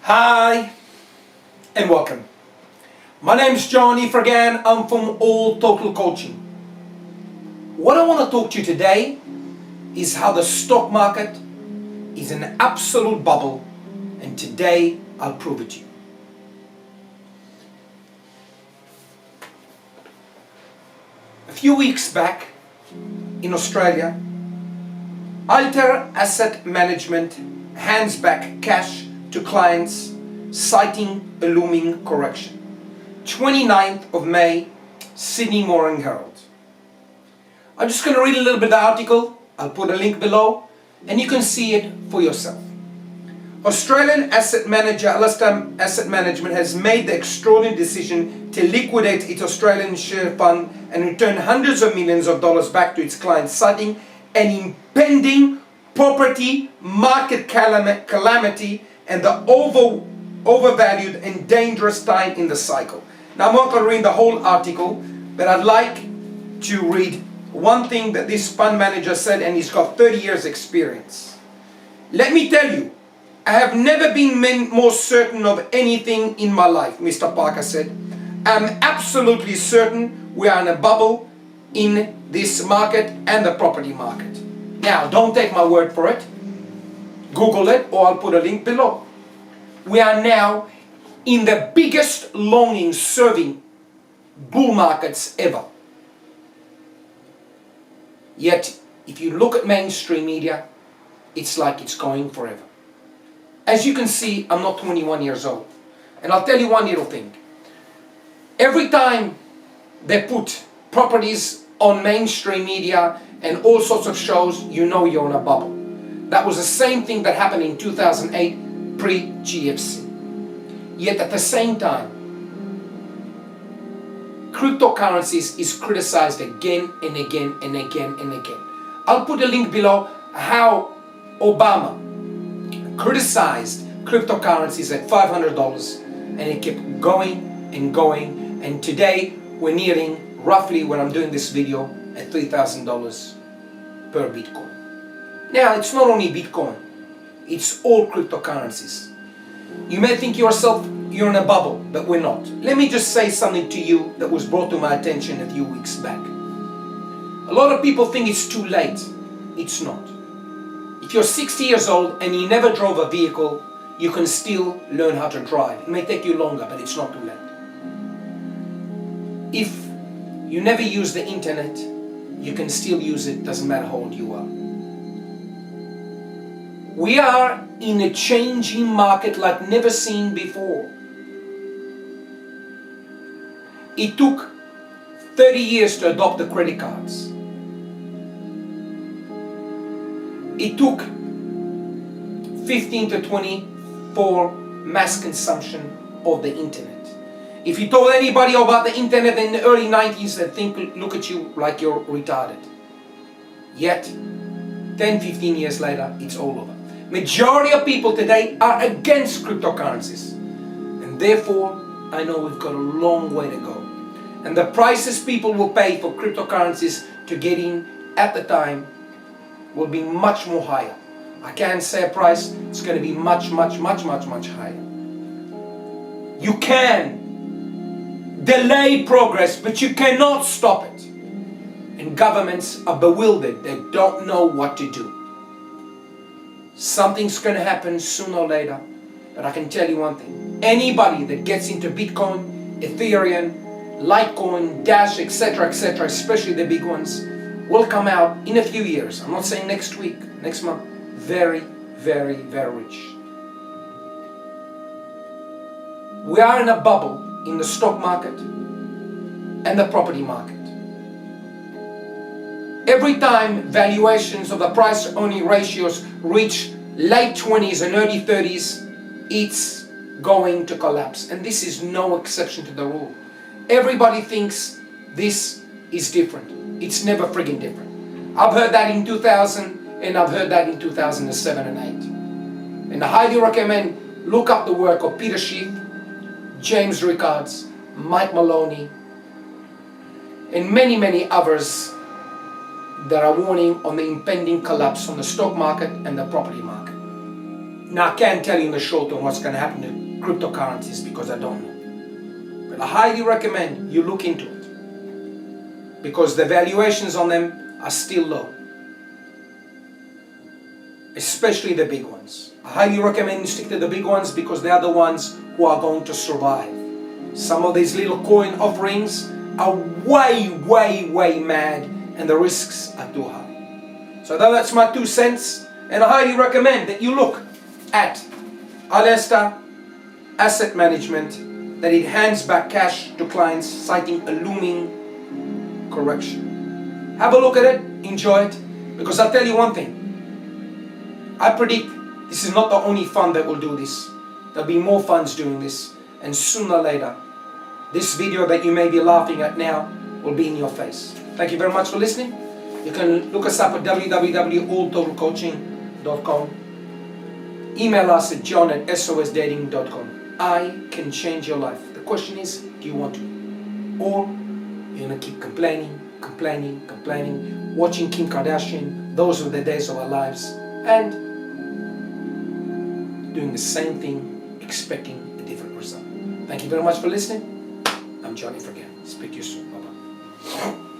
Hi and welcome. My name's Johnny Fragan. I'm from All Total Coaching. What I want to talk to you today is how the stock market is an absolute bubble, and today I'll prove it to you. A few weeks back in Australia, Alter Asset Management hands back cash to clients citing a looming correction. 29th of May, Sydney Morning Herald. I'm just going to read a little bit of the article. I'll put a link below and you can see it for yourself. Australian asset manager Alter Asset Management has made the extraordinary decision to liquidate its Australian share fund and return hundreds of millions of dollars back to its clients, citing an impending property market calamity and the overvalued and dangerous time in the cycle. Now, I'm not going to read the whole article, but I'd like to read one thing that this fund manager said, and he's got 30 years experience. Let me tell you, I have never been more certain of anything in my life, Mr. Parker said. I'm absolutely certain we are in a bubble in this market and the property market. Now, don't take my word for it. Google it, or I'll put a link below. We are now in the biggest longing serving bull markets ever. Yet, if you look at mainstream media, it's like it's going forever. As you can see, I'm not 21 years old. And I'll tell you one little thing. Every time they put properties on mainstream media and all sorts of shows, you know you're in a bubble. That was the same thing that happened in 2008, pre-GFC. Yet at the same time, cryptocurrencies is criticized again and again and again and again. I'll put a link below how Obama criticized cryptocurrencies at $500 and it kept going and going, and today we're nearing roughly, when I'm doing this video, at $3,000 per Bitcoin. Now, it's not only Bitcoin, it's all cryptocurrencies. You may think yourself you're in a bubble, but we're not. Let me just say something to you that was brought to my attention a few weeks back. A lot of people think it's too late. It's not. If you're 60 years old and you never drove a vehicle, you can still learn how to drive. It may take you longer, but it's not too late. If you never use the internet, you can still use it, doesn't matter how old you are. We are in a changing market like never seen before. It took 30 years to adopt the credit cards. It took 15 to 20 for mass consumption of the internet. If you told anybody about the internet in the early 90s, they'd look at you like you're retarded. Yet, 10-15 years later, it's all over. Majority of people today are against cryptocurrencies. And therefore, I know we've got a long way to go. And the prices people will pay for cryptocurrencies to get in at the time will be much more higher. I can't say a price, it's going to be much higher. You can delay progress, but you cannot stop it. And governments are bewildered, they don't know what to do. Something's going to happen sooner or later, but I can tell you one thing. Anybody that gets into Bitcoin, Ethereum, Litecoin, Dash, etc., especially the big ones, will come out in a few years. I'm not saying next week, next month. Very, very, very rich. We are in a bubble in the stock market and the property market. Every time valuations of the price-earning ratios reach late 20s and early 30s, it's going to collapse. And this is no exception to the rule. Everybody thinks this is different. It's never friggin' different. I've heard that in 2000 and I've heard that in 2007 and 8. And I highly recommend look up the work of Peter Schiff, James Rickards, Mike Maloney, and many others that are warning on the impending collapse on the stock market and the property market. Now I can't tell you in the short term what's going to happen to cryptocurrencies because I don't know. But I highly recommend you look into it because the valuations on them are still low. Especially the big ones. I highly recommend you stick to the big ones because they are the ones who are going to survive. Some of these little coin offerings are way mad and the risks are too high. So that's my 2 cents, and I highly recommend that you look at Alesta Asset Management, that it hands back cash to clients citing a looming correction. Have a look at it, enjoy it, because I'll tell you one thing. I predict this is not the only fund that will do this. There'll be more funds doing this, and sooner or later, this video that you may be laughing at now will be in your face. Thank you very much for listening. You can look us up at www.alltotalcoaching.com. Email us at john@sosdating.com. I can change your life. The question is, do you want to? Or you're going to keep complaining, watching Kim Kardashian, those are the days of our lives, and doing the same thing, expecting a different result. Thank you very much for listening. I'm Johnny Forget. Speak to you soon. Bye-bye.